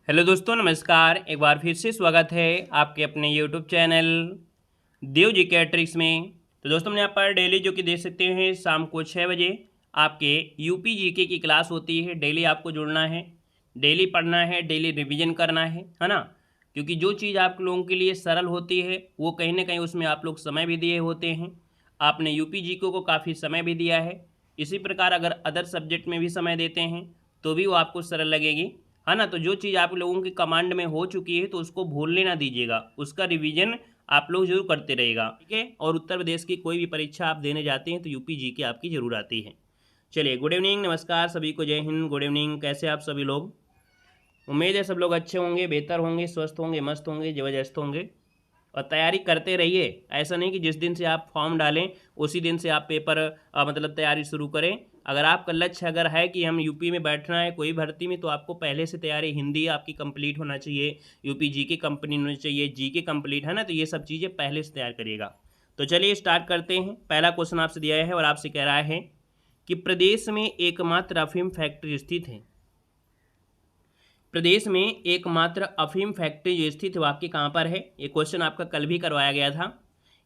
Hello दोस्तों, नमस्कार। एक बार फिर से स्वागत है आपके अपने यूट्यूब चैनल देव जी कैट्रिक्स में। तो दोस्तों, हमने यहाँ पर डेली जो कि देख सकते हैं शाम को 6 बजे आपके यूपी जीके की क्लास होती है। डेली आपको जुड़ना है, डेली पढ़ना है, डेली रिवीजन करना है ना। क्योंकि जो चीज़ आप लोगों के लिए सरल होती है वो कहीं ना कहीं उसमें आप लोग समय भी दिए होते हैं। आपने यूपी जीके को काफ़ी समय भी दिया है। इसी प्रकार अगर अदर सब्जेक्ट में भी समय देते हैं तो भी वो आपको सरल लगेगी, है ना। तो जो चीज़ आप लोगों की कमांड में हो चुकी है तो उसको भूलने ना दीजिएगा, उसका रिवीजन आप लोग जरूर करते रहिएगा, ठीक है। और उत्तर प्रदेश की कोई भी परीक्षा आप देने जाते हैं तो यूपी जीके आपकी जरूर आती है। चलिए, गुड इवनिंग, नमस्कार सभी को, जय हिंद, गुड इवनिंग। कैसे आप सभी लोग? उम्मीद है सब लोग अच्छे होंगे, बेहतर होंगे, स्वस्थ होंगे, मस्त होंगे, जबरदस्त होंगे। और तैयारी करते रहिए। ऐसा नहीं कि जिस दिन से आप फॉर्म डालें उसी दिन से आप पेपर मतलब तैयारी शुरू करें। अगर आपका लक्ष्य अगर है कि हम यूपी में बैठना है कोई भर्ती में, तो आपको पहले से तैयारी, हिंदी आपकी कंप्लीट होना चाहिए, यूपी जीके कंप्लीट होनी चाहिए, जीके कंप्लीट, है ना। तो ये सब चीज़ें पहले से तैयार करिएगा। तो चलिए स्टार्ट करते हैं। पहला क्वेश्चन आपसे दिया है और आपसे कह रहा है कि प्रदेश में एकमात्र अफीम फैक्ट्री स्थित है। प्रदेश में एकमात्र अफीम फैक्ट्री जो स्थित है वो आपके कहाँ पर है? ये क्वेश्चन आपका कल भी करवाया गया था।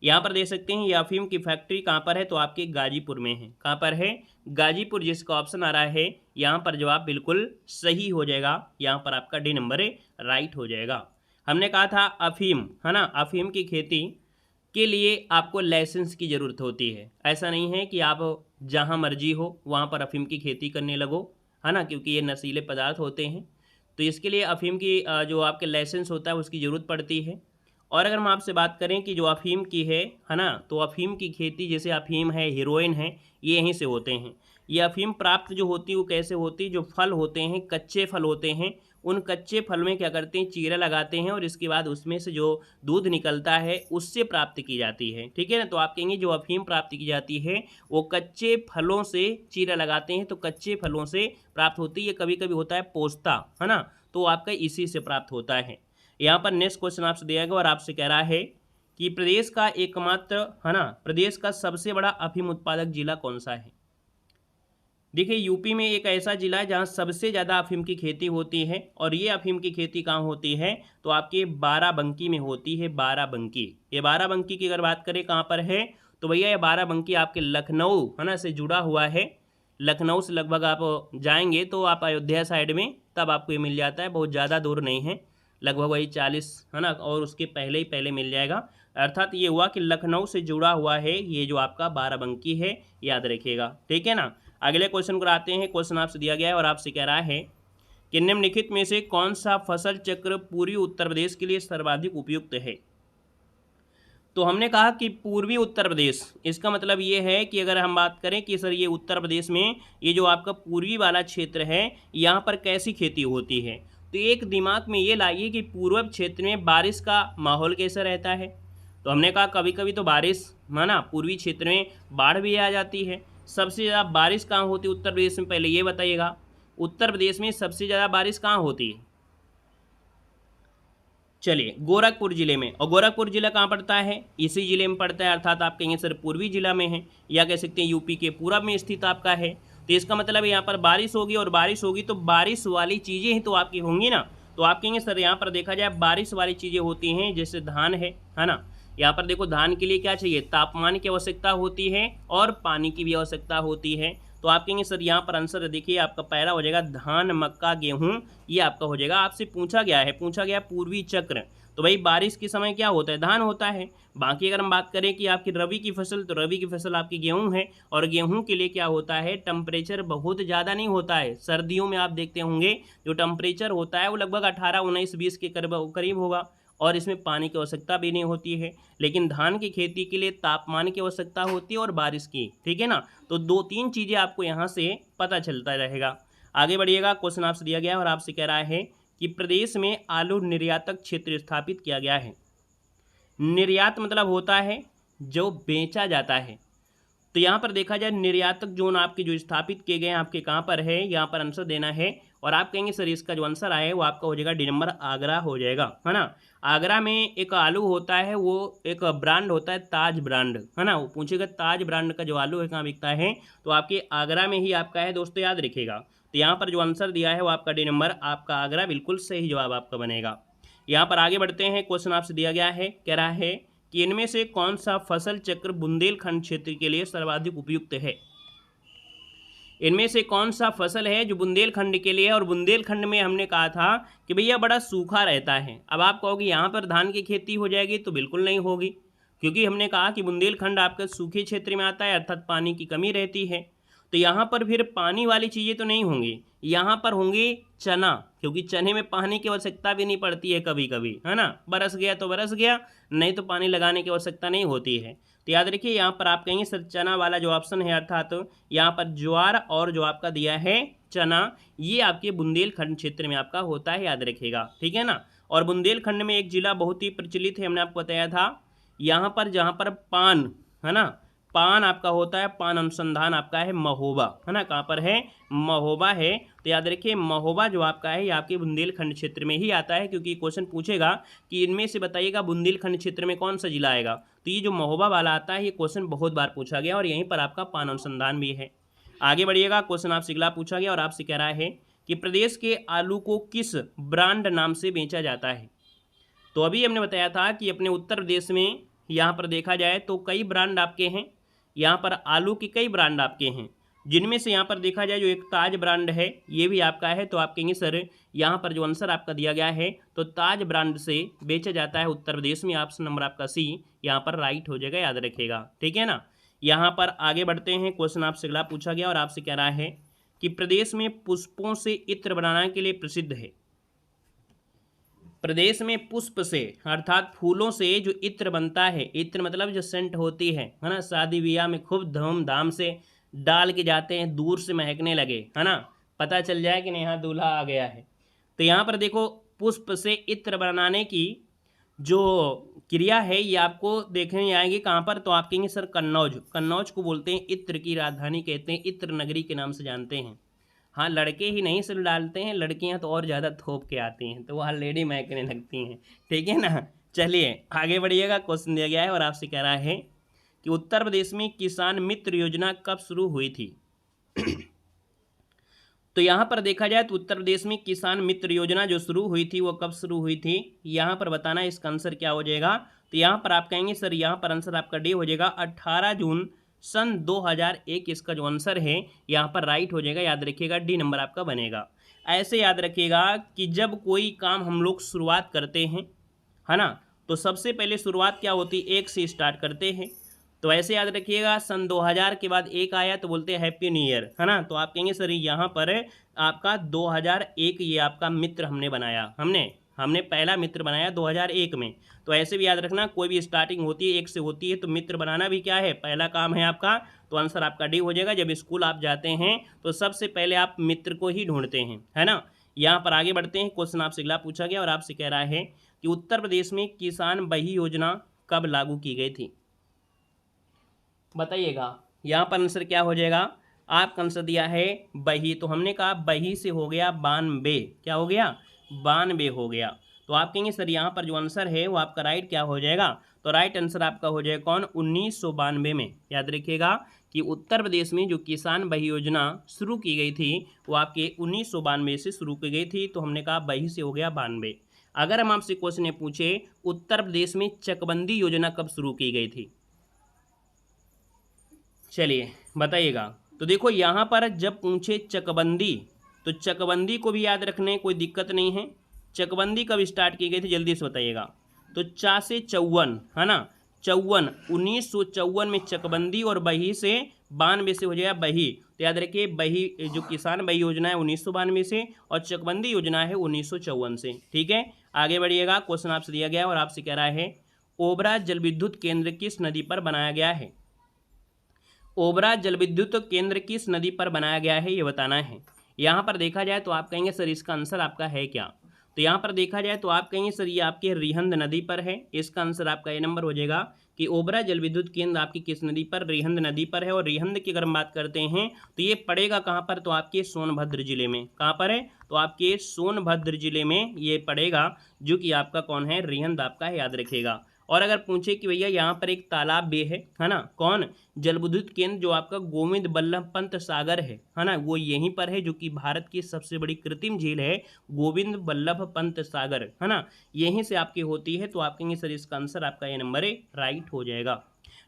यहाँ पर देख सकते हैं ये अफीम की फैक्ट्री कहाँ पर है, तो आपके गाजीपुर में है। कहाँ पर है? गाजीपुर। जिसका ऑप्शन आ रहा है यहाँ पर जवाब बिल्कुल सही हो जाएगा। यहाँ पर आपका डी नंबर राइट हो जाएगा। हमने कहा था अफीम, है ना, अफीम की खेती के लिए आपको लाइसेंस की ज़रूरत होती है। ऐसा नहीं है कि आप जहाँ मर्जी हो वहाँ पर अफीम की खेती करने लगो, है ना, क्योंकि ये नशीले पदार्थ होते हैं। तो इसके लिए अफ़ीम की जो आपके लाइसेंस होता है उसकी ज़रूरत पड़ती है। और अगर हम आपसे बात करें कि जो अफ़ीम की है ना, तो अफ़ीम की खेती, जैसे अफ़ीम है, हीरोइन है, ये यहीं से होते हैं। ये अफ़ीम प्राप्त जो होती है वो कैसे होती है? जो फल होते हैं, कच्चे फल होते हैं, उन कच्चे फल में क्या करते हैं, चीरा लगाते हैं और इसके बाद उसमें से जो दूध निकलता है उससे प्राप्त की जाती है, ठीक है ना। तो आप कहेंगे जो अफ़ीम प्राप्त की जाती है वो कच्चे फलों से चीरा लगाते हैं, तो कच्चे फलों से प्राप्त होती है। कभी कभी होता है पोस्ता, है ना, तो आपका इसी से प्राप्त होता है। यहाँ पर नेक्स्ट क्वेश्चन आपसे दिया गया और आपसे कह रहा है कि प्रदेश का एकमात्र, है ना, प्रदेश का सबसे बड़ा अफीम उत्पादक जिला कौन सा है? देखिए, यूपी में एक ऐसा जिला है जहाँ सबसे ज़्यादा अफीम की खेती होती है। और ये अफीम की खेती कहाँ होती है? तो आपके बाराबंकी में होती है। बाराबंकी, ये बाराबंकी की अगर बात करें कहाँ पर है, तो भैया ये बाराबंकी आपके लखनऊ, है ना, से जुड़ा हुआ है। लखनऊ से लगभग आप जाएंगे तो आप अयोध्या साइड में तब आपको ये मिल जाता है। बहुत ज़्यादा दूर नहीं है, लगभग वही 40, है ना, और उसके पहले ही पहले मिल जाएगा। अर्थात ये हुआ कि लखनऊ से जुड़ा हुआ है ये जो आपका बाराबंकी है, याद रखिएगा, ठीक है ना। अगले क्वेश्चन को आते हैं। क्वेश्चन आपसे दिया गया है और आपसे कह रहा है कि निम्नलिखित में से कौन सा फसल चक्र पूर्वी उत्तर प्रदेश के लिए सर्वाधिक उपयुक्त है? तो हमने कहा कि पूर्वी उत्तर प्रदेश, इसका मतलब ये है कि अगर हम बात करें कि सर ये उत्तर प्रदेश में ये जो आपका पूर्वी वाला क्षेत्र है यहाँ पर कैसी खेती होती है, तो एक दिमाग में ये लाइए कि पूर्व क्षेत्र में बारिश का माहौल कैसा रहता है। तो हमने कहा कभी कभी तो बारिश, है ना, पूर्वी क्षेत्र में बाढ़ भी आ जाती है। सबसे ज़्यादा बारिश कहाँ होती है उत्तर प्रदेश में, पहले ये बताइएगा। उत्तर प्रदेश में सबसे ज़्यादा बारिश कहाँ होती है? चलिए, गोरखपुर जिले में। और गोरखपुर जिला कहाँ पड़ता है? इसी जिले में पड़ता है, अर्थात आप कहेंगे सर पूर्वी जिला में है, या कह सकते हैं यूपी के पूरब में स्थित आपका है। तो इसका मतलब यहाँ पर बारिश होगी, और बारिश होगी तो बारिश वाली चीज़ें ही तो आपकी होंगी ना। तो आप कहेंगे सर यहाँ पर देखा जाए बारिश वाली चीज़ें होती हैं, जैसे धान है ना। यहाँ पर देखो धान के लिए क्या चाहिए? तापमान की आवश्यकता होती है और पानी की भी आवश्यकता होती है। तो आप कहेंगे सर यहाँ पर आंसर देखिए आपका पहला हो जाएगा धान, मक्का, गेहूँ, ये आपका हो जाएगा। आपसे पूछा गया पूर्वी चक्र, तो भाई बारिश के समय क्या होता है? धान होता है। बाकी अगर हम बात करें कि आपकी रबी की फसल, तो रबी की फसल आपकी गेहूं है। और गेहूं के लिए क्या होता है? टेम्परेचर बहुत ज़्यादा नहीं होता है। सर्दियों में आप देखते होंगे जो टेम्परेचर होता है वो लगभग 18, 19, 20 के करीब होगा, और इसमें पानी की आवश्यकता भी नहीं होती है। लेकिन धान की खेती के लिए तापमान की आवश्यकता होती है और बारिश की, ठीक है ना। तो दो तीन चीज़ें आपको यहाँ से पता चलता रहेगा। आगे बढ़िएगा। क्वेश्चन आपसे दिया गया है और आपसे कह रहा है कि प्रदेश में आलू निर्यातक क्षेत्र स्थापित किया गया है। निर्यात मतलब होता है जो बेचा जाता है। तो यहाँ पर देखा जाए निर्यातक जोन आपके जो स्थापित किए गए हैं आपके कहाँ पर है, यहाँ पर आंसर देना है। और आप कहेंगे सर इसका जो आंसर आया है वो आपका हो जाएगा डी नंबर, आगरा हो जाएगा, है ना। आगरा में एक आलू होता है, वो एक ब्रांड होता है ताज ब्रांड, है ना। वो पूछेगा ताज ब्रांड का जो आलू है कहाँ बिकता है, तो आपके आगरा में ही आपका है दोस्तों, याद रखिएगा। तो तो यहाँ पर जो आंसर दिया है वो आपका डी नंबर आपका आगरा बिल्कुल सही जवाब आपका बनेगा। यहाँ पर आगे बढ़ते हैं, क्वेश्चन आपसे दिया गया है, कह रहा है कि इनमें से कौन सा फसल चक्र बुंदेलखंड क्षेत्र के लिए सर्वाधिक उपयुक्त है। इनमें से कौन सा फसल है जो बुंदेलखंड के लिए है, और बुंदेलखंड में हमने कहा था कि भैया बड़ा सूखा रहता है। अब आप कहोगे यहाँ पर धान की खेती हो जाएगी, तो बिल्कुल नहीं होगी, क्योंकि हमने कहा कि बुंदेलखंड आपका सूखे क्षेत्र में आता है, अर्थात पानी की कमी रहती है। तो यहाँ पर फिर पानी वाली चीज़ें तो नहीं होंगी, यहाँ पर होंगे चना, क्योंकि चने में पानी की आवश्यकता भी नहीं पड़ती है कभी कभी, है ना, बरस गया तो बरस गया, नहीं तो पानी लगाने की आवश्यकता नहीं होती है। तो याद रखिए यहाँ पर आप कहेंगे सर चना वाला जो ऑप्शन है, अर्थात तो यहाँ पर ज्वार और जो आपका दिया है चना, ये आपके बुंदेलखंड क्षेत्र में आपका होता है, याद रखिएगा, ठीक है ना। और बुंदेलखंड में एक जिला बहुत ही प्रचलित है, हमने आपको बताया था, यहाँ पर जहाँ पर पान, है ना, पान आपका होता है, पान अनुसंधान आपका है महोबा, है ना, कहाँ पर है, महोबा है। तो याद रखिए महोबा जो आपका है ये आपके बुंदेलखंड क्षेत्र में ही आता है, क्योंकि क्वेश्चन पूछेगा कि इनमें से बताइएगा बुंदेलखंड क्षेत्र में कौन सा जिला आएगा, तो ये जो महोबा वाला आता है ये क्वेश्चन बहुत बार पूछा गया, और यहीं पर आपका पान अनुसंधान भी है। आगे बढ़िएगा, क्वेश्चन आपसे अगला पूछा गया और आपसे कह रहा है कि प्रदेश के आलू को किस ब्रांड नाम से बेचा जाता है। तो अभी हमने बताया था कि अपने उत्तर प्रदेश में यहाँ पर देखा जाए तो कई ब्रांड आपके हैं, यहाँ पर आलू के कई ब्रांड आपके हैं, जिनमें से यहाँ पर देखा जाए जो एक ताज ब्रांड है ये भी आपका है। तो आप कहेंगे सर यहाँ पर जो आंसर आपका दिया गया है तो ताज ब्रांड से बेचा जाता है उत्तर प्रदेश में, ऑप्शन नंबर आपका सी यहाँ पर राइट हो जाएगा, याद रखिएगा, ठीक है ना। यहाँ पर आगे बढ़ते हैं, क्वेश्चन आपसे अगला पूछा गया और आपसे कह रहा है कि प्रदेश में पुष्पों से इत्र बनाने के लिए प्रसिद्ध है। प्रदेश में पुष्प से अर्थात फूलों से जो इत्र बनता है, इत्र मतलब जो सेंट होती है ना, शादी ब्याह में खूब धूमधाम से डाल के जाते हैं, दूर से महकने लगे, है ना, पता चल जाए कि नहीं यहाँ दूल्हा आ गया है। तो यहाँ पर देखो पुष्प से इत्र बनाने की जो क्रिया है ये आपको देखने में आएगी कहाँ पर, तो आप कहेंगे सर कन्नौज, कन्नौज को बोलते हैं इत्र की राजधानी, कहते हैं इत्र नगरी के नाम से जानते हैं। हाँ लड़के ही नहीं सिर्फ डालते हैं, लड़कियां तो और ज़्यादा थोप के आती हैं, तो वहाँ लेडी महकने लगती हैं, ठीक है ना। चलिए आगे बढ़िएगा, क्वेश्चन दिया गया है और आपसे कह रहा है कि उत्तर प्रदेश में किसान मित्र योजना कब शुरू हुई थी। तो यहाँ पर देखा जाए तो उत्तर प्रदेश में किसान मित्र योजना जो शुरू हुई थी वो कब शुरू हुई थी, यहाँ पर बताना इसका आंसर क्या हो जाएगा। तो यहाँ पर आप कहेंगे सर यहाँ पर आंसर आपका डी हो जाएगा, 18 जून सन 2001 इसका जो आंसर है यहाँ पर राइट हो जाएगा, याद रखिएगा, डी नंबर आपका बनेगा। ऐसे याद रखिएगा कि जब कोई काम हम लोग शुरुआत करते हैं, है ना, तो सबसे पहले शुरुआत क्या होती है, 1 से स्टार्ट करते हैं। तो ऐसे याद रखिएगा सन 2000 के बाद 1 आया तो बोलते हैं हैप्पी न्यू ईयर, है ना। तो आप कहेंगे सर यहाँ पर आपका 2001 ये आपका मित्र हमने बनाया, हमने पहला मित्र बनाया 2001 में। तो ऐसे भी याद रखना कोई भी स्टार्टिंग होती है 1 से होती है, तो मित्र बनाना भी क्या है, पहला काम है आपका। तो आंसर आपका डी हो जाएगा। जब स्कूल आप जाते हैं तो सबसे पहले आप मित्र को ही ढूंढते हैं, है ना। यहाँ पर आगे बढ़ते हैं, क्वेश्चन आपसे अगला पूछा गया और आपसे कह रहा है कि उत्तर प्रदेश में किसान बही योजना कब लागू की गई थी, बताइएगा। यहाँ पर आंसर क्या हो जाएगा, आपका आंसर दिया है बही, तो हमने कहा बही से हो गया 92, क्या हो गया, 92 हो गया। तो आप कहेंगे सर यहाँ पर जो आंसर है वो आपका राइट क्या हो जाएगा, तो राइट आंसर आपका हो जाएगा कौन, 1992 में। याद रखिएगा कि उत्तर प्रदेश में जो किसान बही योजना शुरू की गई थी वो आपके 1992 से शुरू की गई थी, तो हमने कहा बही से हो गया 92। अगर हम आपसे क्वेश्चन पूछे उत्तर प्रदेश में चकबंदी योजना कब शुरू की गई थी, चलिए बताइएगा। तो देखो यहाँ पर जब पूछे चकबंदी, तो चकबंदी को भी याद रखने कोई दिक्कत नहीं है। चकबंदी कब स्टार्ट की गई थी जल्दी से बताइएगा। तो 4 से 54, है ना, 54 1954 में चकबंदी, और बही से 92 से हो जाएगा बही। तो याद रखिए बही जो किसान बही योजना है 1992 से, और चकबंदी योजना है 1954 से, ठीक है। आगे बढ़िएगा, क्वेश्चन आपसे दिया गया और आपसे कह रहा है ओबरा जल विद्युत केंद्र किस नदी पर बनाया गया है। ओबरा जल विद्युत केंद्र किस नदी पर बनाया गया है ये बताना है। यहाँ पर देखा जाए तो आप कहेंगे सर इसका आंसर आपका है क्या, तो यहाँ पर देखा जाए तो आप कहेंगे सर ये आपके रिहंद नदी पर है। इसका आंसर आपका ये नंबर हो जाएगा कि ओबरा जल विद्युत केंद्र आपकी किस नदी पर, रिहंद नदी पर है। और रिहंद की अगर हम बात करते हैं तो ये पड़ेगा कहाँ पर, तो आपके सोनभद्र जिले में। कहाँ पर है, तो आपके सोनभद्र जिले में ये पड़ेगा, जो कि आपका कौन है, रिहंद आपका है, याद रखिएगा। और अगर पूछे कि भैया यहाँ पर एक तालाब भी है ना, कौन, जल विद्युत केंद्र जो आपका गोविंद बल्लभ पंत सागर है ना, वो यहीं पर है, जो कि भारत की सबसे बड़ी कृत्रिम झील है गोविंद बल्लभ पंत सागर, है ना, यहीं से आपकी होती है। तो आप कहेंगे सर इसका आंसर आपका ये नंबर राइट हो जाएगा।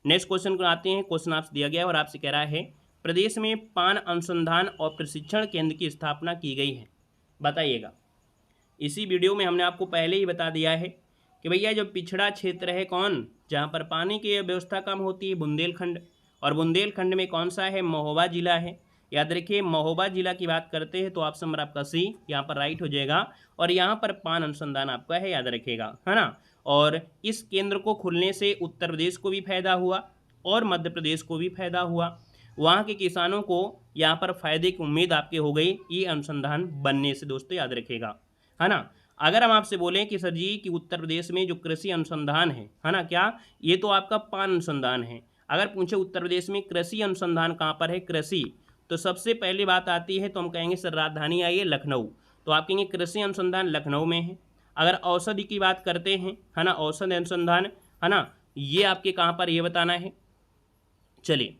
नेक्स्ट क्वेश्चन को आते हैं। क्वेश्चन आपसे दिया गया है और आपसे कह रहा है प्रदेश में पान अनुसंधान और प्रशिक्षण केंद्र की स्थापना की गई है, बताइएगा। इसी वीडियो में हमने आपको पहले ही बता दिया है कि भैया जो पिछड़ा क्षेत्र है कौन, जहाँ पर पानी की व्यवस्था कम होती है, बुंदेलखंड, और बुंदेलखंड में कौन सा है, महोबा जिला है। याद रखिए महोबा जिला की बात करते हैं तो ऑप्शन नंबर आपका सी यहाँ पर राइट हो जाएगा। और यहाँ पर पान अनुसंधान आपका है, याद रखिएगा, है ना। और इस केंद्र को खुलने से उत्तर प्रदेश को भी फायदा हुआ और मध्य प्रदेश को भी फायदा हुआ। वहाँ के किसानों को यहाँ पर फायदे की उम्मीद आपके हो गई ये अनुसंधान बनने से, दोस्तों याद रखिएगा, है ना। अगर हम आपसे बोलें कि सर जी कि उत्तर प्रदेश में जो कृषि अनुसंधान है ना, क्या ये तो आपका पान अनुसंधान है। अगर पूछे उत्तर प्रदेश में कृषि अनुसंधान कहाँ पर है, कृषि, तो सबसे पहली बात आती है तो हम कहेंगे सर राजधानी आई है लखनऊ, तो आप कहेंगे कृषि अनुसंधान लखनऊ में है। अगर औषधि की बात करते हैं, है ना, औषध अनुसंधान, है ना, ये आपके कहाँ पर ये बताना है। चलिए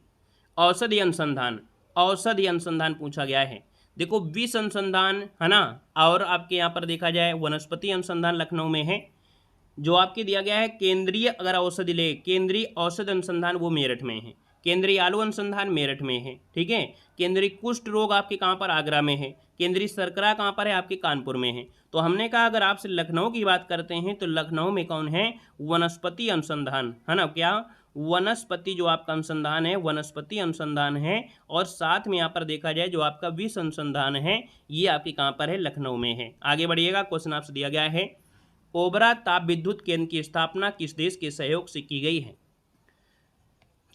औषधि अनुसंधान पूछा गया है। देखो विष अनुसंधान, है ना, और आपके यहाँ पर देखा जाए वनस्पति अनुसंधान लखनऊ में है। जो आपके दिया गया है केंद्रीय, अगर औषधि ले, केंद्रीय औषध अनुसंधान वो मेरठ में है। केंद्रीय आलू अनुसंधान मेरठ में है, ठीक है। केंद्रीय कुष्ठ रोग आपके कहाँ पर, आगरा में है। केंद्रीय शर्करा कहाँ पर है, आपके कानपुर में है। तो हमने कहा अगर आपसे लखनऊ की बात करते हैं तो लखनऊ में कौन है, वनस्पति अनुसंधान, है ना, क्या वनस्पति जो आपका अनुसंधान है वनस्पति अनुसंधान है। और साथ में यहाँ पर देखा जाए जो आपका विष अनुसंधान है ये आपके कहाँ पर है, लखनऊ में है। आगे बढ़िएगा, क्वेश्चन आपसे दिया गया है ओबरा ताप विद्युत केंद्र की स्थापना किस देश के सहयोग से की गई है।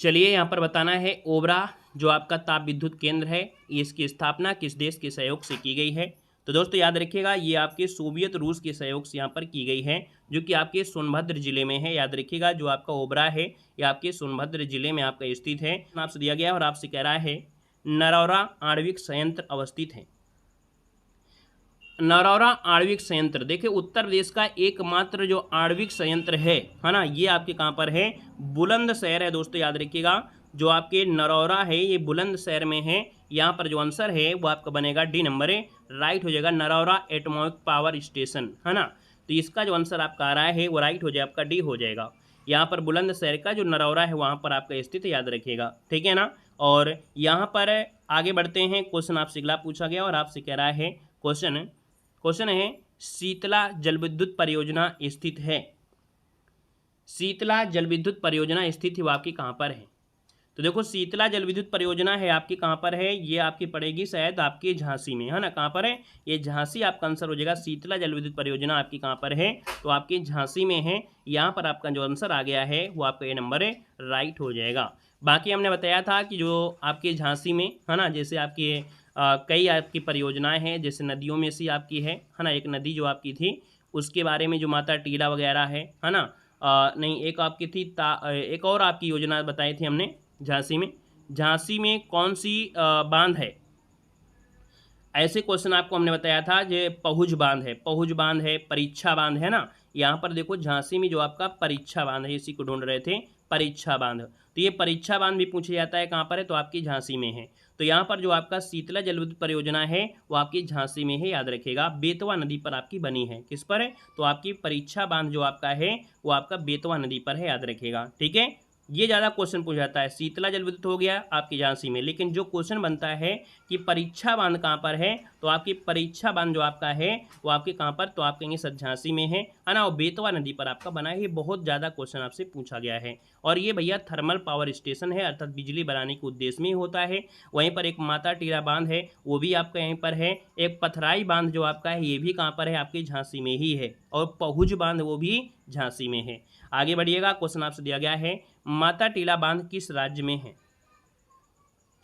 चलिए यहाँ पर बताना है ओबरा जो आपका ताप विद्युत केंद्र है इसकी स्थापना किस देश के सहयोग से की गई है। तो दोस्तों याद रखिएगा ये आपके सोवियत रूस के सहयोग से यहाँ पर की गई है, जो कि आपके सोनभद्र जिले में है। याद रखिएगा जो आपका ओबरा है ये आपके सोनभद्र जिले में आपका स्थित है। आपसे दिया गया है और आपसे कह रहा है नरौरा आणविक संयंत्र अवस्थित है। नरौरा आणविक संयंत्र, देखिए उत्तर प्रदेश का एकमात्र जो आणविक संयंत्र है ना, ये आपके कहाँ पर है, बुलंदशहर है। दोस्तों याद रखिएगा जो आपके नरौरा है ये बुलंदशहर में है। यहाँ पर जो आंसर है वो आपका बनेगा डी नंबर राइट हो जाएगा, नरौरा एटॉमिक पावर स्टेशन, है ना। तो इसका जो आंसर आपका आ रहा है वो राइट हो जाए, आपका डी हो जाएगा। यहाँ पर बुलंदशहर का जो नरौरा है वहाँ पर आपका स्थित है, याद रखिएगा, ठीक है ना। और यहाँ पर आगे बढ़ते हैं, क्वेश्चन आपसे अगला पूछा गया और आपसे कह रहा है क्वेश्चन है शीतला जल विद्युत परियोजना स्थित है। शीतला जल विद्युत परियोजना स्थित है वो आपकी कहाँ पर है। तो देखो शीतला जल विद्युत परियोजना है आपकी कहाँ पर है, ये आपकी पड़ेगी शायद आपके झांसी में, है ना। कहाँ पर है, ये झांसी आपका आंसर हो जाएगा। शीतला जल विद्युत परियोजना आपकी कहाँ पर है, तो आपके झांसी में है। यहाँ पर आपका जो आंसर आ गया है वो आपका ये नंबर राइट हो जाएगा। बाकी हमने बताया था कि जो आपके झांसी में, है ना, जैसे आपके कई आपकी परियोजनाएं हैं, जैसे नदियों में से आपकी है ना, एक नदी जो आपकी थी उसके बारे में जो माता टीला वगैरह है ना, नहीं एक आपकी थी एक और आपकी योजना बताई थी हमने झांसी में कौन सी बांध है। ऐसे क्वेश्चन आपको हमने बताया था जो पहुज बांध है, परीक्षा बांध है ना। यहाँ पर देखो झांसी में जो आपका परीक्षा बांध है, इसी को ढूंढ रहे थे, परीक्षा बांध। तो ये परीक्षा बांध भी पूछा जाता है कहाँ पर है, तो आपकी झांसी में है। तो यहाँ पर जो आपका शीतला जल विद्युत परियोजना है वो आपकी झांसी में है, याद रखिएगा। बेतवा नदी पर आपकी बनी है, किस पर है, तो आपकी परीक्षा बांध जो आपका है वो आपका बेतवा नदी पर है, याद रखिएगा, ठीक है। ये ज़्यादा क्वेश्चन पूछा जाता है, शीतला जल विद्युत हो गया आपकी झांसी में, लेकिन जो क्वेश्चन बनता है कि परीक्षा बांध कहाँ पर है, तो आपकी परीक्षा बांध जो आपका है वो आपके कहाँ पर, तो आप कहेंगे सर झांसी में है ना, और बेतवा नदी पर आपका बना है। ये बहुत ज़्यादा क्वेश्चन आपसे पूछा गया है। और ये भैया थर्मल पावर स्टेशन है, अर्थात बिजली बनाने के उद्देश्य में होता है। वहीं पर एक माता टीला बांध है वो भी आपका यहीं पर है। एक पथराई बांध जो आपका है ये भी कहाँ पर है, आपकी झांसी में ही है। और पहुज बांध वो भी झांसी में है। आगे बढ़िएगा, क्वेश्चन आपसे दिया गया है माता टीला बांध किस राज्य में है।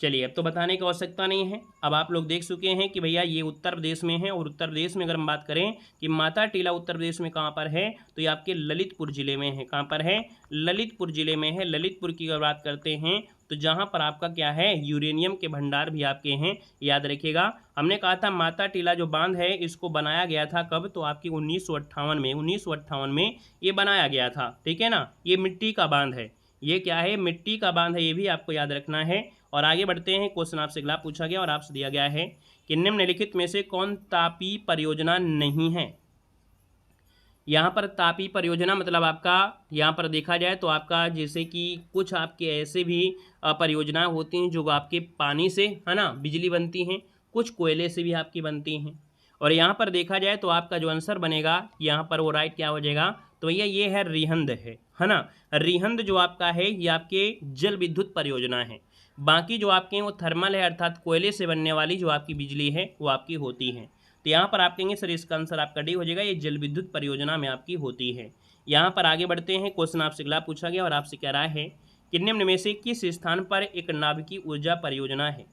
चलिए अब तो बताने की आवश्यकता नहीं है, अब आप लोग देख चुके हैं कि भैया ये उत्तर प्रदेश में है। और उत्तर प्रदेश में अगर हम बात करें कि माता टीला उत्तर प्रदेश में कहाँ पर है, तो ये आपके ललितपुर जिले में है। कहाँ पर है, ललितपुर जिले में है। ललितपुर की अगर बात करते हैं तो जहाँ पर आपका क्या है, यूरेनियम के भंडार भी आपके हैं, याद रखिएगा। हमने कहा था माता टीला जो बांध है इसको बनाया गया था कब, तो आपकी 1958 में ये बनाया गया था, ठीक है ना। ये मिट्टी का बांध है, ये क्या है, मिट्टी का बांध है, ये भी आपको याद रखना है। और आगे बढ़ते हैं, क्वेश्चन आपसे अगला पूछा गया और आपसे दिया गया है कि निम्नलिखित में से कौन तापी परियोजना नहीं है। यहाँ पर तापी परियोजना मतलब आपका यहाँ पर देखा जाए तो आपका जैसे कि कुछ आपके ऐसे भी परियोजनाएं होती हैं जो आपके पानी से, है ना, बिजली बनती हैं, कुछ कोयले से भी आपकी बनती हैं। और यहाँ पर देखा जाए तो आपका जो आंसर बनेगा यहाँ पर वो राइट क्या हो जाएगा, तो भैया ये है रिहंद है ना। रिहंद जो आपका है ये आपके जल विद्युत परियोजना है। बाकी जो आपके हैं वो थर्मल है, अर्थात कोयले से बनने वाली जो आपकी बिजली है वो आपकी होती है। तो यहाँ पर आप कहेंगे सर इसका आंसर आपका डी हो जाएगा, ये जल विद्युत परियोजना में आपकी होती है। यहाँ पर आगे बढ़ते हैं, क्वेश्चन आपसे अगला पूछा गया और आपसे कह रहा है कि निम्न में से किस स्थान पर एक नाभिकीय ऊर्जा परियोजना है।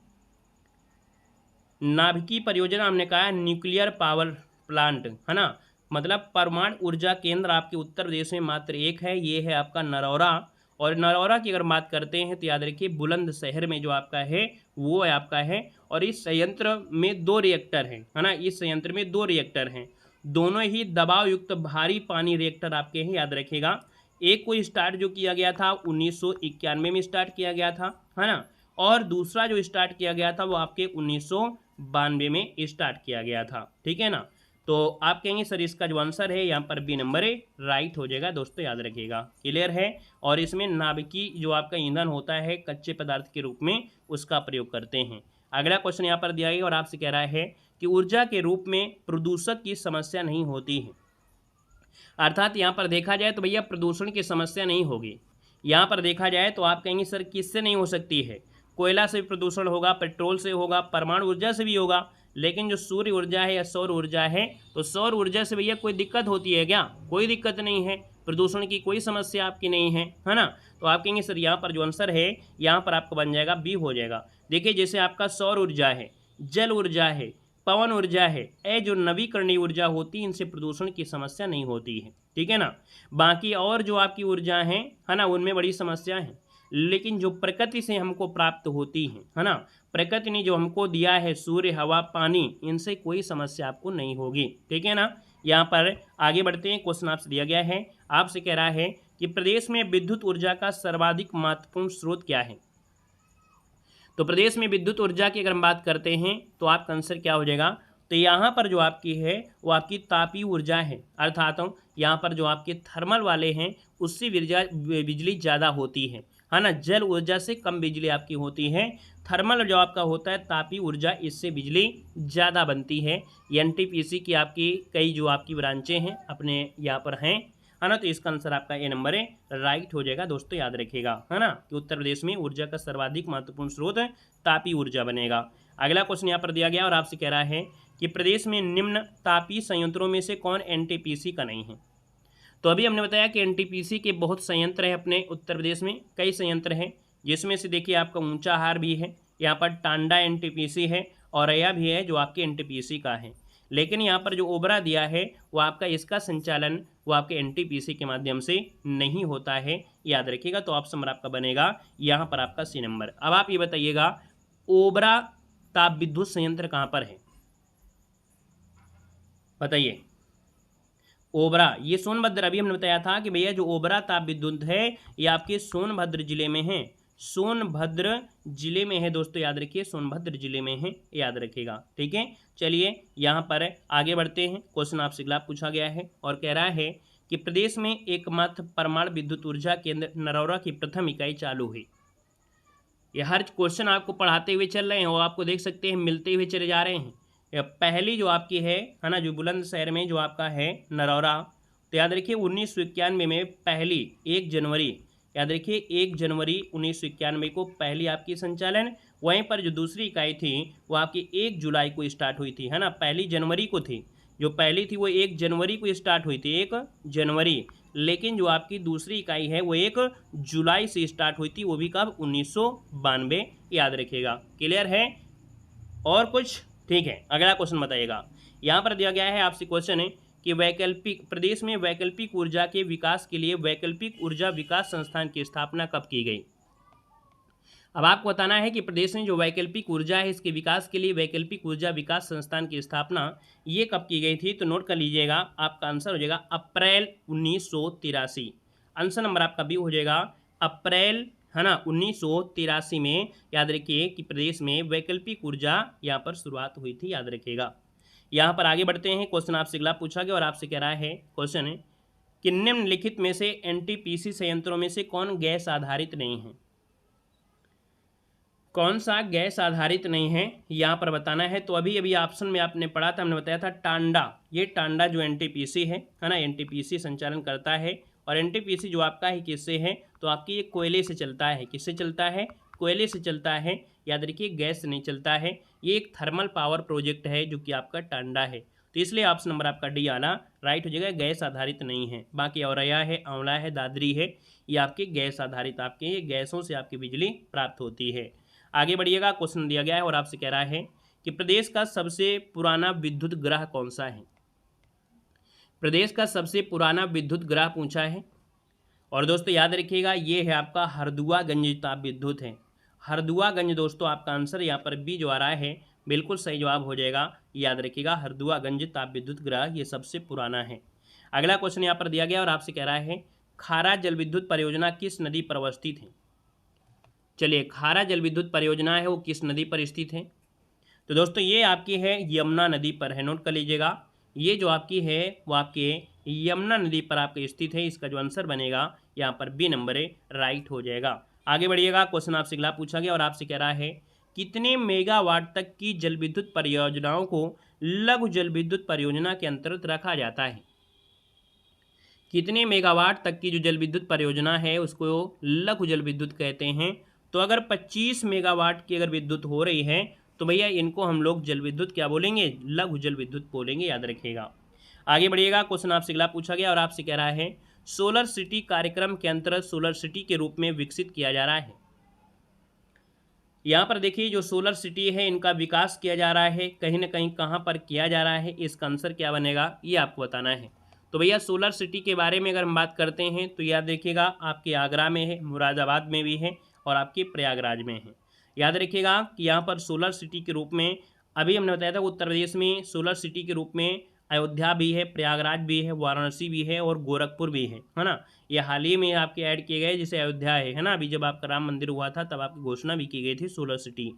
नाभिकीय परियोजना हमने कहा है न्यूक्लियर पावर प्लांट, है ना, मतलब परमाणु ऊर्जा केंद्र आपके उत्तर प्रदेश में मात्र एक है, ये है आपका नरौरा। और नरौरा की अगर बात करते हैं तो याद रखिए बुलंदशहर में जो आपका है वो आपका है। और इस संयंत्र में 2 रिएक्टर हैं, है ना, इस संयंत्र में 2 रिएक्टर हैं, दोनों ही दबाव युक्त भारी पानी रिएक्टर आपके हैं, याद रखिएगा। एक को स्टार्ट जो किया गया था 1991 में स्टार्ट किया गया था, है ना, और दूसरा जो स्टार्ट किया गया था वो आपके 1992 में स्टार्ट किया गया था, ठीक है ना। तो आप कहेंगे सर इसका जो आंसर है यहाँ पर बी नंबर है राइट हो जाएगा, दोस्तों याद रखिएगा, क्लियर है। और इसमें नाभिकीय जो आपका ईंधन होता है कच्चे पदार्थ के रूप में उसका प्रयोग करते हैं। अगला क्वेश्चन यहाँ पर दिया गया और आपसे कह रहा है कि ऊर्जा के रूप में प्रदूषक की समस्या नहीं होती है। अर्थात यहाँ पर देखा जाए तो भैया प्रदूषण की समस्या नहीं होगी। यहाँ पर देखा जाए तो आप कहेंगे सर किससे नहीं हो सकती है, कोयला से भी प्रदूषण होगा, पेट्रोल से होगा, परमाणु ऊर्जा से भी होगा, लेकिन जो सूर्य ऊर्जा है या सौर ऊर्जा है, तो सौर ऊर्जा से भैया कोई दिक्कत होती है क्या, कोई दिक्कत नहीं है, प्रदूषण की कोई समस्या आपकी नहीं है ना। तो आप कहेंगे सर यहाँ पर जो आंसर है यहाँ पर आपका बन जाएगा बी हो जाएगा। देखिए जैसे आपका सौर ऊर्जा है, जल ऊर्जा है, पवन ऊर्जा है, ये जो नवीकरणीय ऊर्जा होती है इनसे प्रदूषण की समस्या नहीं होती है, ठीक है ना। बाकी और जो आपकी ऊर्जा है ना, उनमें बड़ी समस्या है, लेकिन जो प्रकृति से हमको प्राप्त होती है ना, प्रकृति ने जो हमको दिया है सूर्य, हवा, पानी, इनसे कोई समस्या आपको नहीं होगी, ठीक है ना। यहाँ पर आगे बढ़ते हैं, क्वेश्चन आपसे दिया गया है, आपसे कह रहा है कि प्रदेश में विद्युत ऊर्जा का सर्वाधिक महत्वपूर्ण स्रोत क्या है। तो प्रदेश में विद्युत ऊर्जा की अगर हम बात करते हैं तो आपका आंसर क्या हो जाएगा, तो यहाँ पर जो आपकी है वो आपकी तापीय ऊर्जा है, अर्थात यहाँ पर जो आपके थर्मल वाले हैं उससे बिजली ज़्यादा होती है ना। जल ऊर्जा से कम बिजली आपकी होती है, थर्मल जो आपका होता है तापीय ऊर्जा, इससे बिजली ज़्यादा बनती है। एनटीपीसी की आपकी कई जो आपकी ब्रांचें हैं अपने यहाँ पर हैं, है ना, तो इसका आंसर आपका ए नंबर है राइट हो जाएगा, दोस्तों याद रखिएगा, है ना, कि उत्तर प्रदेश में ऊर्जा का सर्वाधिक महत्वपूर्ण स्रोत तापीय ऊर्जा बनेगा। अगला क्वेश्चन यहाँ पर दिया गया और आपसे कह रहा है कि प्रदेश में निम्न तापीय संयंत्रों में से कौन एनटीपीसी का नहीं है। तो अभी हमने बताया कि एनटीपीसी के बहुत संयंत्र हैं अपने उत्तर प्रदेश में, कई संयंत्र हैं, जिसमें से देखिए आपका ऊंचाहार भी है, यहाँ पर टांडा एनटीपीसी है, औरैया भी है जो आपके एनटीपीसी का है। लेकिन यहाँ पर जो ओबरा दिया है वो आपका इसका संचालन वो आपके एनटीपीसी के माध्यम से नहीं होता है, याद रखिएगा। तो ऑप्शन आपका बनेगा यहाँ पर आपका सी नंबर। अब आप ये बताइएगा ओबरा ताप विद्युत संयंत्र कहाँ पर है, बताइए। ओबरा ये सोनभद्र, अभी हमने बताया था कि भैया जो ओबरा ताप विद्युत है ये आपके सोनभद्र जिले में है, सोनभद्र जिले में है दोस्तों, याद रखिए सोनभद्र जिले में है, याद रखिएगा, ठीक है। चलिए यहाँ पर आगे बढ़ते हैं, क्वेश्चन आपसे अगला पूछा गया है और कह रहा है कि प्रदेश में एकमात्र परमाणु विद्युत ऊर्जा केंद्र नरौरा की प्रथम इकाई चालू हुई। ये हर क्वेश्चन आपको पढ़ाते हुए चल रहे हैं और आपको देख सकते हैं मिलते हुए चले जा रहे हैं। पहली जो आपकी है ना, जो बुलंदशहर में जो आपका है नरौरा, तो याद रखिए 1991 में पहली 1 जनवरी, याद रखिए 1 जनवरी 1991 को पहली आपकी संचालन। वहीं पर जो दूसरी इकाई थी वो आपकी 1 जुलाई को स्टार्ट हुई थी, है ना, पहली जनवरी को थी, जो पहली थी वो 1 जनवरी को स्टार्ट हुई थी, 1 जनवरी, लेकिन जो आपकी दूसरी इकाई है वो 1 जुलाई से स्टार्ट हुई थी, वो भी कब 1992, याद रखिएगा, क्लियर है। और कुछ, ठीक है। अगला क्वेश्चन बताइएगा, यहाँ पर दिया गया है आपसे क्वेश्चन है कि वैकल्पिक प्रदेश में वैकल्पिक ऊर्जा के विकास के लिए वैकल्पिक ऊर्जा विकास संस्थान की स्थापना कब की गई। अब आपको बताना है कि प्रदेश में जो वैकल्पिक ऊर्जा है इसके विकास के लिए वैकल्पिक ऊर्जा विकास संस्थान की स्थापना ये कब की गई थी, तो नोट कर लीजिएगा, आपका आंसर हो जाएगा अप्रैल 1983। आंसर नंबर आपका बी हो जाएगा अप्रैल, है ना, 1983 में। याद रखिए कि प्रदेश में वैकल्पिक ऊर्जा यहाँ पर शुरुआत हुई थी, याद रखिएगा। यहाँ पर आगे बढ़ते हैं, क्वेश्चन आपसे अगला पूछा गया और आपसे कह रहा है क्वेश्चन कि निम्नलिखित में से एनटीपीसी संयंत्रों में से कौन गैस आधारित नहीं है, कौन सा गैस आधारित नहीं है, यहाँ पर बताना है। तो अभी अभी ऑप्शन में आपने पढ़ा था, हमने बताया था टांडा, ये टांडा जो एनटीपीसी है ना, एनटीपीसी संचालन करता है। और एनटीपीसी जो आपका है किससे है, तो आपकी ये कोयले से चलता है, किससे चलता है, कोयले से चलता है, याद रखिए गैस से नहीं चलता है। ये एक थर्मल पावर प्रोजेक्ट है जो कि आपका टांडा है, तो इसलिए ऑप्शन नंबर आपका डी आना राइट हो जाएगा, गैस आधारित नहीं है। बाकी औरैया है, आंवला है, दादरी है, ये आपके गैस आधारित, आपके ये गैसों से आपकी बिजली प्राप्त होती है। आगे बढ़िएगा, क्वेश्चन दिया गया है और आपसे कह रहा है कि प्रदेश का सबसे पुराना विद्युत ग्रह कौन सा है, प्रदेश का सबसे पुराना विद्युत ग्रह पूछा है। और दोस्तों याद रखिएगा ये है आपका हरदुआगंज ताप विद्युत है, हरदुआगंज दोस्तों आपका आंसर यहाँ पर बी जो आ रहा है बिल्कुल सही जवाब हो जाएगा, याद रखिएगा हरदुआगंज ताप विद्युत ग्रह ये सबसे पुराना है। अगला क्वेश्चन यहाँ पर दिया गया और आपसे कह रहा है खारा जल विद्युत परियोजना किस नदी पर अवस्थित है। चलिए, खारा जल विद्युत परियोजना है वो किस नदी पर स्थित है, तो दोस्तों ये आपकी है यमुना नदी पर है, नोट कर लीजिएगा, ये जो आपकी है वो आपके यमुना नदी पर आपके स्थित है। इसका जो आंसर बनेगा यहाँ पर बी नंबर राइट हो जाएगा। आगे बढ़िएगा, क्वेश्चन आपसे अगला पूछा गया और आपसे कह रहा है कितने मेगावाट तक की जल विद्युत परियोजनाओं को लघु जल विद्युत परियोजना के अंतर्गत रखा जाता है, कितने मेगावाट तक की जो जल विद्युत परियोजना है उसको लघु जल विद्युत कहते हैं। तो अगर 25 मेगावाट की अगर विद्युत हो रही है तो भैया इनको हम लोग जल विद्युत क्या बोलेंगे, लघु जल विद्युत बोलेंगे, याद रखिएगा। आगे बढ़िएगा, क्वेश्चन आपसे अगला पूछा गया और आपसे कह रहा है सोलर सिटी कार्यक्रम के अंतर्गत सोलर सिटी के रूप में विकसित किया जा रहा है। यहाँ पर देखिए जो सोलर सिटी है इनका विकास किया जा रहा है, कहीं ना कहीं कहाँ पर किया जा रहा है, इसका आंसर क्या बनेगा ये आपको बताना है। तो भैया सोलर सिटी के बारे में अगर हम बात करते हैं तो याद देखिएगा आपके आगरा में है, मुरादाबाद में भी है और आपके प्रयागराज में है। याद रखिएगा कि यहाँ पर सोलर सिटी के रूप में अभी हमने बताया था उत्तर प्रदेश में सोलर सिटी के रूप में अयोध्या भी है, प्रयागराज भी है, वाराणसी भी है और गोरखपुर भी है ना। ये हाल ही में आपके ऐड किए गए, जैसे अयोध्या है ना, अभी जब आपका राम मंदिर हुआ था तब आपकी घोषणा भी की गई थी सोलर सिटी।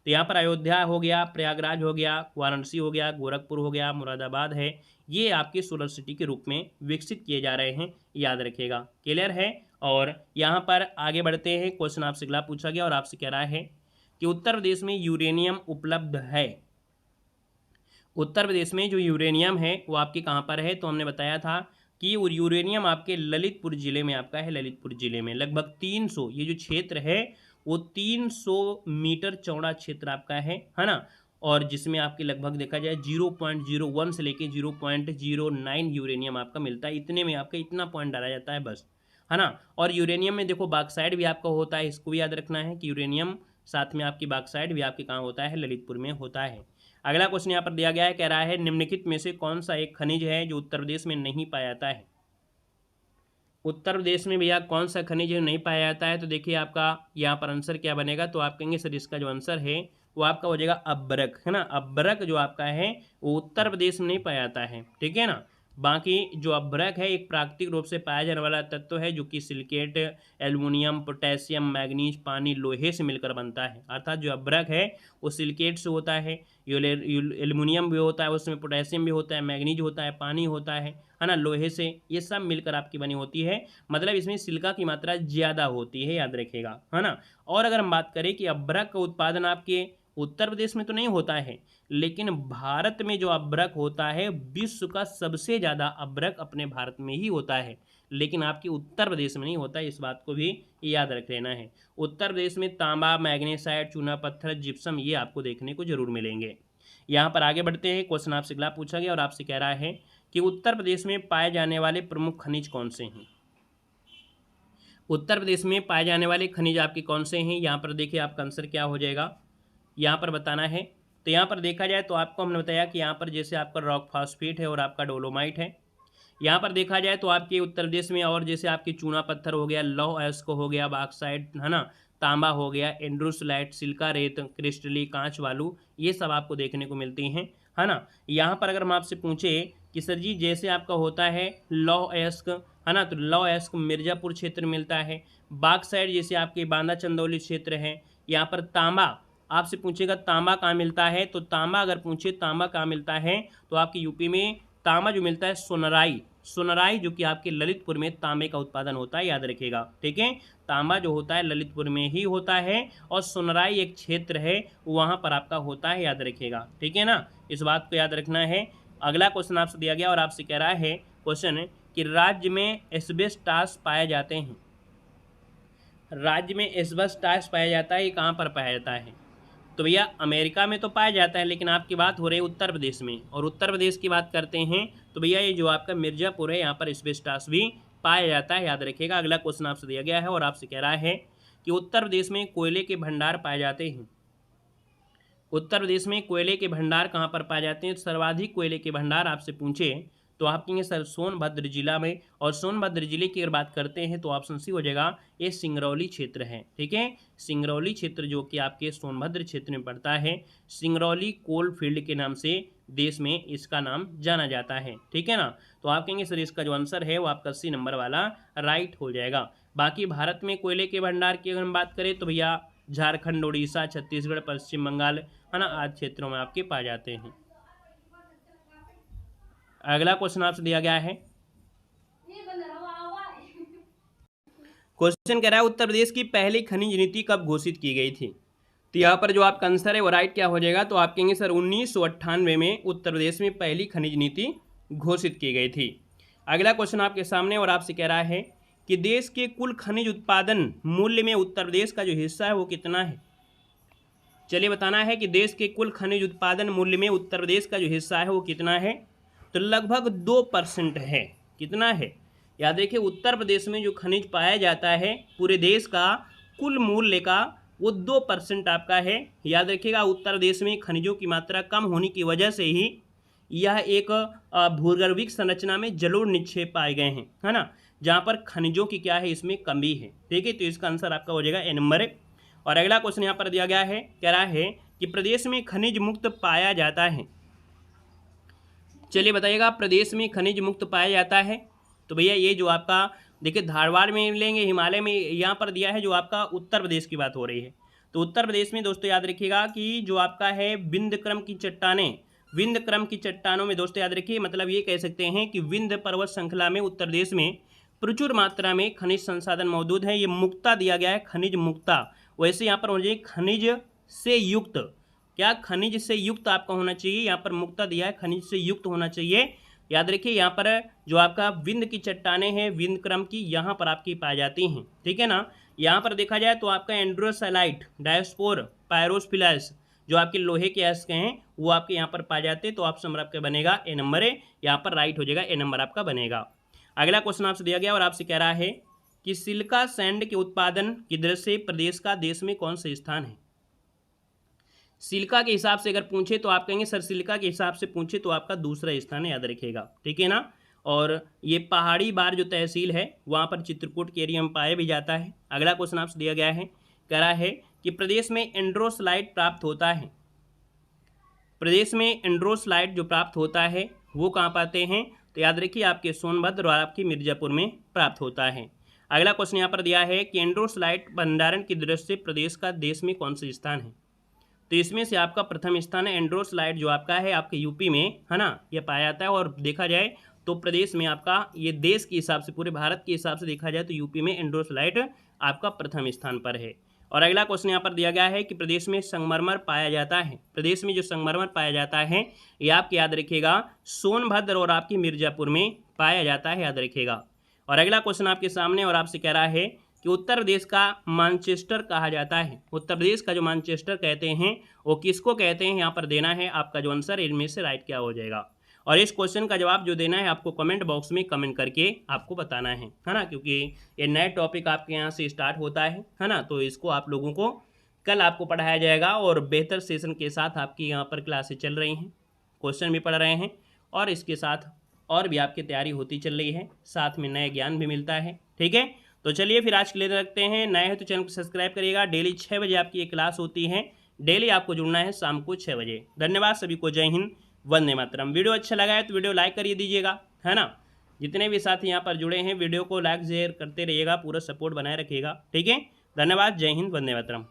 तो यहाँ पर अयोध्या हो गया, प्रयागराज हो गया, वाराणसी हो गया, गोरखपुर हो गया, मुरादाबाद है, ये आपके सोलर सिटी के रूप में विकसित किए जा रहे हैं, याद रखिएगा। क्लियर है। और यहाँ पर आगे बढ़ते हैं, क्वेश्चन आपसे अगला पूछा गया और आपसे कह रहा है कि उत्तर प्रदेश में यूरेनियम उपलब्ध है, उत्तर प्रदेश में जो यूरेनियम है वो आपके कहाँ पर है, तो हमने बताया था कि यूरेनियम आपके ललितपुर जिले में आपका है, ललितपुर जिले में लगभग 300, ये जो क्षेत्र है वो 300 मीटर चौड़ा क्षेत्र आपका है ना। और जिसमें आपके लगभग देखा जाए 0.01 से लेके 0.09 यूरेनियम आपका मिलता है, इतने में आपका इतना पॉइंट डाला जाता है बस, है ना। और यूरेनियम में देखो बॉक्साइड भी आपका होता है, इसको भी याद रखना है कि यूरेनियम साथ में आपकी बॉक्साइड भी आपके कहाँ होता है, ललितपुर में होता है। अगला क्वेश्चन यहाँ पर दिया गया है, कह रहा है निम्नलिखित में से कौन सा एक खनिज है जो उत्तर प्रदेश में नहीं पाया जाता है। उत्तर प्रदेश में भैया कौन सा खनिज नहीं पाया जाता है, तो देखिए आपका यहाँ पर आंसर क्या बनेगा, तो आप कहेंगे सर इसका जो आंसर है वो आपका हो जाएगा अब्रक, है ना। अब्रक जो आपका है वो उत्तर प्रदेश में नहीं पाया जाता है, ठीक है ना। बाकी जो अब्रक है एक प्राकृतिक रूप से पाया जाने वाला तत्व है जो कि सिलिकेट, एल्युमिनियम, पोटेशियम, मैग्नीज, पानी, लोहे से मिलकर बनता है। अर्थात जो अब्रक है वो सिलिकेट से होता है, एल्युमिनियम भी होता है, उसमें पोटेशियम भी होता है, मैग्नीज होता है, पानी होता है ना, लोहे से, ये सब मिलकर आपकी बनी होती है। मतलब इसमें सिलिका की मात्रा ज़्यादा होती है, याद रखिएगा, है ना। और अगर हम बात करें कि अब्रक का उत्पादन आपके उत्तर प्रदेश में तो नहीं होता है, लेकिन भारत में जो अब्रक होता है विश्व का सबसे ज़्यादा अब्रक अपने भारत में ही होता है, लेकिन आपके उत्तर प्रदेश में नहीं होता है, इस बात को भी याद रख लेना है। उत्तर प्रदेश में तांबा, मैग्नेसाइट, चूना पत्थर, जिप्सम ये आपको देखने को जरूर मिलेंगे। यहाँ पर आगे बढ़ते हैं, क्वेश्चन आपसे अगला पूछा गया और आपसे कह रहा है कि उत्तर प्रदेश में पाए जाने वाले प्रमुख खनिज कौन से हैं। उत्तर प्रदेश में पाए जाने वाले खनिज आपके कौन से हैं, यहाँ पर देखिए आपका आंसर क्या हो जाएगा, यहाँ पर बताना है। तो यहाँ पर देखा जाए तो आपको हमने बताया कि यहाँ पर जैसे आपका रॉक फॉस्फेट है और आपका डोलोमाइट है। यहाँ पर देखा जाए तो आपके उत्तर प्रदेश में और जैसे आपके चूना पत्थर हो गया, लौह अयस्क हो गया, बॉक्साइट, है ना, तांबा हो गया, एंड्रोसलाइट, सिलिका रेत, क्रिस्टली, कांच वालू, ये सब आपको देखने को मिलती हैं, है ना। यहाँ पर अगर हम आपसे पूछे कि सर जी जैसे आपका होता है लौह अयस्क, है ना, तो लौह अयस्क मिर्ज़ापुर क्षेत्र मिलता है। बॉक्साइट जैसे आपके बांदा चंदौली क्षेत्र है। यहाँ पर तांबा आपसे पूछेगा तांबा कहाँ मिलता है, तो तांबा अगर पूछे तांबा कहाँ मिलता है तो आपके यूपी में तांबा जो मिलता है सोनराई, सोनराई जो कि आपके ललितपुर में तांबे का उत्पादन होता है, याद रखिएगा, ठीक है। तांबा जो होता है ललितपुर में ही होता है और सोनराई एक क्षेत्र है वहाँ पर आपका होता है, याद रखिएगा, ठीक है ना। इस बात को याद रखना है। अगला क्वेश्चन आपसे दिया गया और आपसे कह रहा है क्वेश्चन कि राज्य में एस्बेस्टॉस पाए जाते हैं, राज्य में एस्बेस्टॉस पाया जाता है, ये कहाँ पर पाया जाता है, तो भैया अमेरिका में तो पाया जाता है, लेकिन आपकी बात हो रही है उत्तर प्रदेश में, और उत्तर प्रदेश की बात करते हैं तो भैया ये जो आपका मिर्ज़ापुर है यहाँ पर एस्बेस्टॉस भी पाया जाता है, याद रखिएगा। अगला क्वेश्चन आपसे दिया गया है और आपसे कह रहा है कि उत्तर प्रदेश में कोयले के भंडार पाए जाते हैं, उत्तर प्रदेश में कोयले के भंडार कहाँ पर पाए जाते हैं, सर्वाधिक कोयले के भंडार आपसे पूछे तो आप कहेंगे सर सोनभद्र जिला में, और सोनभद्र जिले की अगर बात करते हैं तो ऑप्शन सी हो जाएगा, ये सिंगरौली क्षेत्र है, ठीक है। सिंगरौली क्षेत्र जो कि आपके सोनभद्र क्षेत्र में पड़ता है, सिंगरौली कोल फील्ड के नाम से देश में इसका नाम जाना जाता है, ठीक है ना। तो आप कहेंगे सर इसका जो आंसर है वो आपका सी नंबर वाला राइट हो जाएगा। बाकी भारत में कोयले के भंडार की अगर हम बात करें तो भैया झारखंड, उड़ीसा, छत्तीसगढ़, पश्चिम बंगाल, है ना, आदि क्षेत्रों में आपके पाए जाते हैं। अगला क्वेश्चन आपसे दिया गया है, क्वेश्चन कह रहा है उत्तर प्रदेश की पहली खनिज नीति कब घोषित की गई थी, तो यहाँ पर जो आपका आंसर है वो राइट क्या हो जाएगा, तो आप कहेंगे सर 1998 में उत्तर प्रदेश में पहली खनिज नीति घोषित की गई थी। अगला क्वेश्चन आपके सामने और आपसे कह रहा है कि देश के कुल खनिज उत्पादन मूल्य में उत्तर प्रदेश का जो हिस्सा है वो कितना है। चलिए बताना है कि देश के कुल खनिज उत्पादन मूल्य में उत्तर प्रदेश का जो हिस्सा है वो कितना है, तो लगभग 2% है। कितना है, याद रखिए उत्तर प्रदेश में जो खनिज पाया जाता है पूरे देश का कुल मूल्य का वो 2% आपका है, याद रखिएगा। उत्तर प्रदेश में खनिजों की मात्रा कम होने की वजह से ही यह एक भूगर्भिक संरचना में जलोढ़ निक्षेप पाए गए हैं, है ना, जहाँ पर खनिजों की क्या है इसमें कमी है, ठीक है। तो इसका आंसर आपका हो जाएगा ए नंबर। और अगला क्वेश्चन यहाँ पर दिया गया है, कह रहा है कि प्रदेश में खनिज मुक्त पाया जाता है, चलिए बताइएगा प्रदेश में खनिज मुक्त पाया जाता है, तो भैया ये जो आपका देखिए धारवाड़ में मिलेंगे, हिमालय में, यहाँ पर दिया है जो आपका उत्तर प्रदेश की बात हो रही है। तो उत्तर प्रदेश में दोस्तों याद रखिएगा कि जो आपका है विंध्य क्रम की चट्टानें, विंध्य क्रम की चट्टानों में दोस्तों याद रखिए, मतलब ये कह सकते हैं कि विंध्य पर्वत श्रृंखला में उत्तर प्रदेश में प्रचुर मात्रा में खनिज संसाधन मौजूद है। ये मुक्ता दिया गया है, खनिज मुक्ता, वैसे यहाँ पर हो जाए खनिज से युक्त, क्या खनिज से युक्त आपका होना चाहिए, यहाँ पर मुक्ता दिया है खनिज से युक्त होना चाहिए। याद रखिए यहाँ पर जो आपका विंध्य की चट्टानें हैं विंध्य क्रम की, यहाँ पर आपकी पाई जाती हैं, ठीक है ना। यहाँ पर देखा जाए तो आपका एंड्रोसलाइट, डायस्पोर, पायरोस्फिलस जो आपके लोहे के अयस्क हैं वो आपके यहाँ पर पाए जाते हैं, तो ऑप्शन नंबर आपका बनेगा ए नंबर है, यहाँ पर राइट हो जाएगा, ए नंबर आपका बनेगा। अगला क्वेश्चन आपसे दिया गया और आपसे कह रहा है कि सिलिका सैंड के उत्पादन की दृष्टि से प्रदेश का देश में कौन सा स्थान है। सिलिका के हिसाब से अगर पूछे तो आप कहेंगे सर सिलिका के हिसाब से पूछे तो आपका दूसरा स्थान है, याद रखिएगा, ठीक है ना। और ये पहाड़ी बार जो तहसील है वहाँ पर चित्रकूट के एरिया में पाया भी जाता है। अगला क्वेश्चन आपसे दिया गया है, कह रहा है कि प्रदेश में एंड्रोसलाइट प्राप्त होता है, प्रदेश में एंड्रोसलाइट जो प्राप्त होता है वो कहाँ पाते हैं, तो याद रखिए आपके सोनभद्र और आपके मिर्ज़ापुर में प्राप्त होता है। अगला क्वेश्चन यहाँ पर दिया है कि एंड्रोसलाइट भंडारण की दृष्टि से प्रदेश का देश में कौन सा स्थान है, तो इसमें से आपका प्रथम स्थान है एंड्रोसलाइट जो आपका है आपके यूपी में, है ना, ये पाया जाता है। और देखा जाए तो प्रदेश में आपका ये देश के हिसाब से पूरे भारत के हिसाब से देखा जाए तो यूपी में एंड्रोसलाइट आपका प्रथम स्थान पर है। और अगला क्वेश्चन यहाँ पर दिया गया है कि प्रदेश में संगमरमर पाया जाता है, प्रदेश में जो संगमरमर पाया जाता है ये आपके याद रखिएगा सोनभद्र और आपकी मिर्ज़ापुर में पाया जाता है, याद रखिएगा। और अगला क्वेश्चन आपके सामने और आपसे कह रहा है कि उत्तर प्रदेश का मानचेस्टर कहा जाता है, उत्तर प्रदेश का जो मानचेस्टर कहते हैं वो किसको कहते हैं, यहाँ पर देना है आपका जो आंसर इनमें से राइट क्या हो जाएगा। और इस क्वेश्चन का जवाब जो देना है आपको कमेंट बॉक्स में कमेंट करके आपको बताना है ना, क्योंकि ये नए टॉपिक आपके यहाँ से स्टार्ट होता है ना, तो इसको आप लोगों को कल आपको पढ़ाया जाएगा और बेहतर सेशन के साथ आपकी यहाँ पर क्लासेस चल रही हैं, क्वेश्चन भी पढ़ रहे हैं और इसके साथ और भी आपकी तैयारी होती चल रही है, साथ में नए ज्ञान भी मिलता है, ठीक है। तो चलिए फिर आज के लिए रखते हैं। नए हैं तो चैनल को सब्सक्राइब करिएगा। डेली 6 बजे आपकी ये क्लास होती है। डेली आपको जुड़ना है शाम को 6 बजे। धन्यवाद सभी को। जय हिंद, वंदे मातरम। वीडियो अच्छा लगा है तो वीडियो लाइक करिए दीजिएगा, है ना। जितने भी साथी यहाँ पर जुड़े हैं वीडियो को लाइक शेयर करते रहिएगा, पूरा सपोर्ट बनाए रखिएगा, ठीक है। धन्यवाद। जय हिंद, वंदे मातरम।